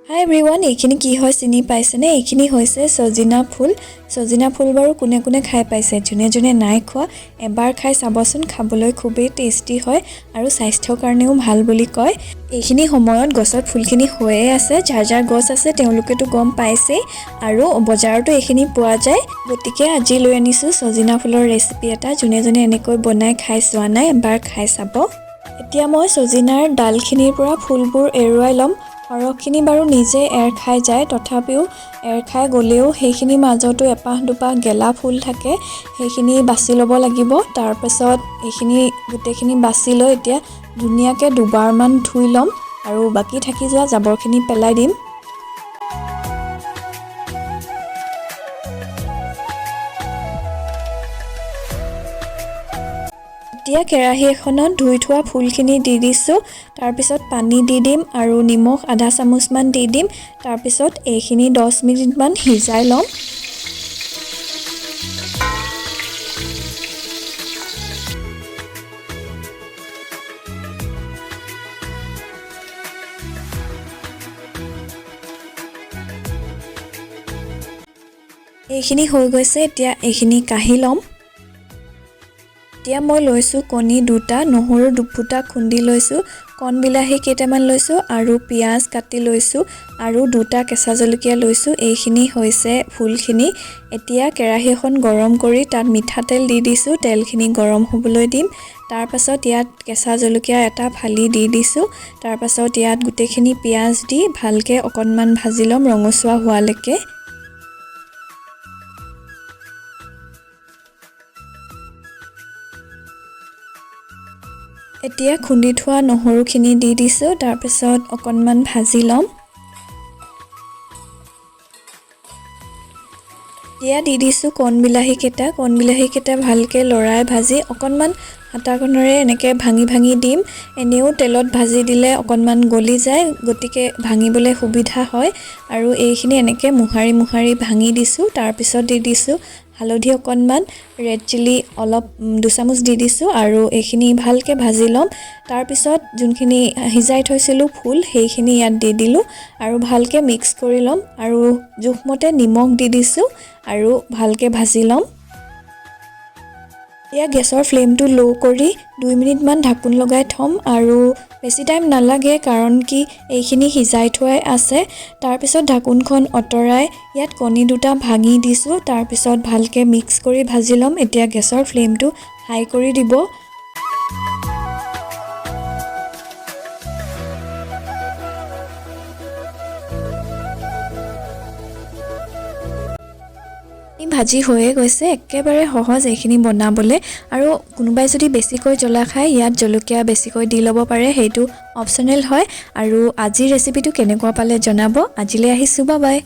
হাই everyone, এইখিনি কি হয় চিনি পাইছেনে? এইখিনি হৈছে সজিনা ফুল। সজিনা ফুল বাৰু কোনে কোনে খাই পাইছে, যোনে যোনে নাই খোৱা এবাৰ খাই চাবচোন। খাবলৈ খুবেই টেষ্টি হয় আৰু স্বাস্থ্যৰ কাৰণেও ভাল বুলি কয়। এইখিনি সময়ত গছত ফুলখিনি হৈয়ে আছে, যাৰ যাৰ গছ আছে তেওঁলোকেতো গম পাইছেই আৰু বজাৰতো এইখিনি পোৱা যায়। গতিকে আজি লৈ আনিছোঁ সজিনা ফুলৰ ৰেচিপি এটা। যোনে যোনে এনেকৈ বনাই খাই চোৱা নাই এবাৰ খাই চাব। এতিয়া মই সজিনাৰ ডালখিনিৰ পৰা ফুলবোৰ এৰুৱাই ল'ম। সৰহখিনি বাৰু নিজে এৰ খাই যায়, তথাপিও এৰ খাই গ'লেও সেইখিনি মাজতো এপাহ দুপাহ গেলা ফুল থাকে, সেইখিনি বাছি ল'ব লাগিব। তাৰপাছত এইখিনি গোটেইখিনি বাছি লৈ এতিয়া ধুনীয়াকৈ দুবাৰমান ধুই ল'ম আৰু বাকী থাকি যোৱা জাবৰখিনি পেলাই দিম। এতিয়া কেৰাহী এখনত ধুই থোৱা ফুলখিনি দি দিছোঁ। তাৰপিছত পানী দি দিম আৰু নিমখ আধা চামুচমান দি দিম। তাৰপিছত এইখিনি 10 মিনিটমান সিজাই ল'ম। এইখিনি হৈ গৈছে, এতিয়া এইখিনি কাঢ়ি ল'ম। এতিয়া মই লৈছোঁ কণী 2টা, নহৰু 2 ফুটা খুন্দি লৈছোঁ, কণ বিলাহী কেইটামান লৈছোঁ আৰু পিঁয়াজ কাটি লৈছোঁ আৰু 2টা কেঁচা জলকীয়া লৈছোঁ। এইখিনি হৈছে ফুলখিনি। এতিয়া কেৰাহী এখন গৰম কৰি তাত মিঠাতেল দি দিছোঁ, তেলখিনি গৰম হ'বলৈ দিম। তাৰপাছত ইয়াত কেঁচা জলকীয়া এটা ফালি দি দিছোঁ। তাৰপাছত ইয়াত গোটেইখিনি পিঁয়াজ দি ভালকৈ অকণমান ভাজি ল'ম ৰঙচুৱা হোৱালৈকে। এতিয়া খুন্দি থোৱা নহৰুখিনি দি দিছোঁ, তাৰপিছত অকণমান ভাজি ল'ম। এতিয়া দি দিছোঁ কণ বিলাহীকেইটা ভালকৈ লৰাই ভাজি অকণমান হাতাখনেৰে এনেকৈ ভাঙি ভাঙি দিম। এনেও তেলত ভাজি দিলে অকণমান গলি যায়, গতিকে ভাঙিবলৈ সুবিধা হয় আৰু এইখিনি এনেকৈ মোহাৰি মোহাৰি ভাঙি দিছোঁ। তাৰপিছত দি দিছোঁ হালধি অকণমান, ৰেড চিলি অলপ 2 চামুচ দি দিছোঁ আৰু এইখিনি ভালকৈ ভাজি ল'ম। তাৰপিছত যোনখিনি সিজাই থৈছিলোঁ ফুল সেইখিনি ইয়াত দি দিলোঁ আৰু ভালকৈ মিক্স কৰি ল'ম আৰু জোখমতে নিমখ দি দিছোঁ আৰু ভালকৈ ভাজি ল'ম। এতিয়া গেছৰ ফ্লেমটো ল' কৰি 2 মিনিটমান ঢাকোন লগাই থ'ম আৰু বেছি টাইম নালাগে, কাৰণ কি এইখিনি সিজাই থোৱাই আছে। তাৰপিছত ঢাকোনখন আঁতৰাই ইয়াত কণী 2টা ভাঙি দিছোঁ, তাৰপিছত ভালকৈ মিক্স কৰি ভাজি ল'ম। এতিয়া গেছৰ ফ্লেমটো হাই কৰি দিব। ভাজি হৈয়ে গৈছে, একেবাৰে সহজ এইখিনি বনাবলৈ। আৰু কোনোবাই যদি বেছিকৈ জ্বলা খায় ইয়াত জলকীয়া বেছিকৈ দি ল'ব পাৰে, সেইটো অপশ্যনেল হয়। আৰু আজিৰ ৰেচিপিটো কেনেকুৱা পালে জনাব। আজিলৈ আহিছোঁ, বাই বাই।